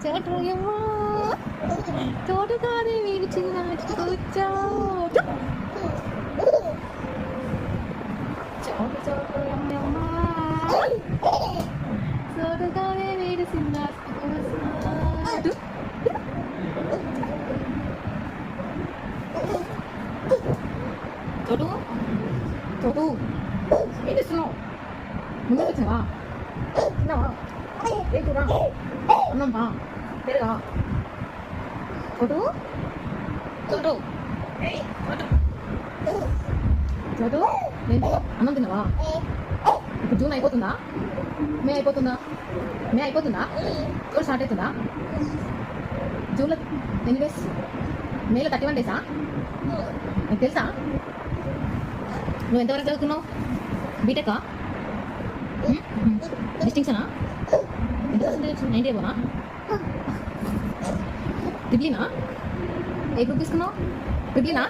చోటు ఏమో చోటు కాదే వీడు చిన్న కూర్చో చోటు చోటు అమ్మ చోటు కాదే వీడు చిన్న కూర్చో చోటు చోటు ఏం చేస్తున్నావు ముందుకు వచ్చినావా తిన్నావా ఏం కూర అన్నం బా పెరుగా చోటు చోటు చోటు ఏంటి అన్నం తిన్నావా ఇప్పుడు జూన్ అయిపోతుందా మే అయిపోతుందా జూన్ స్టార్ట్ అవుతుందా జూన్లో ఎన్ని డేస్ మేలో 31 డేసా నీకు తెలుసా నువ్వు ఎంతవరకు చదువుకున్నావు బీటెకా డిస్టింక్షనా ఎంత పర్సెంటేజ్ 90 ఏమోనా ట్రిప్లీనా ఏ గ్రూప్ తీసుకున్నావు ట్రిప్లీనా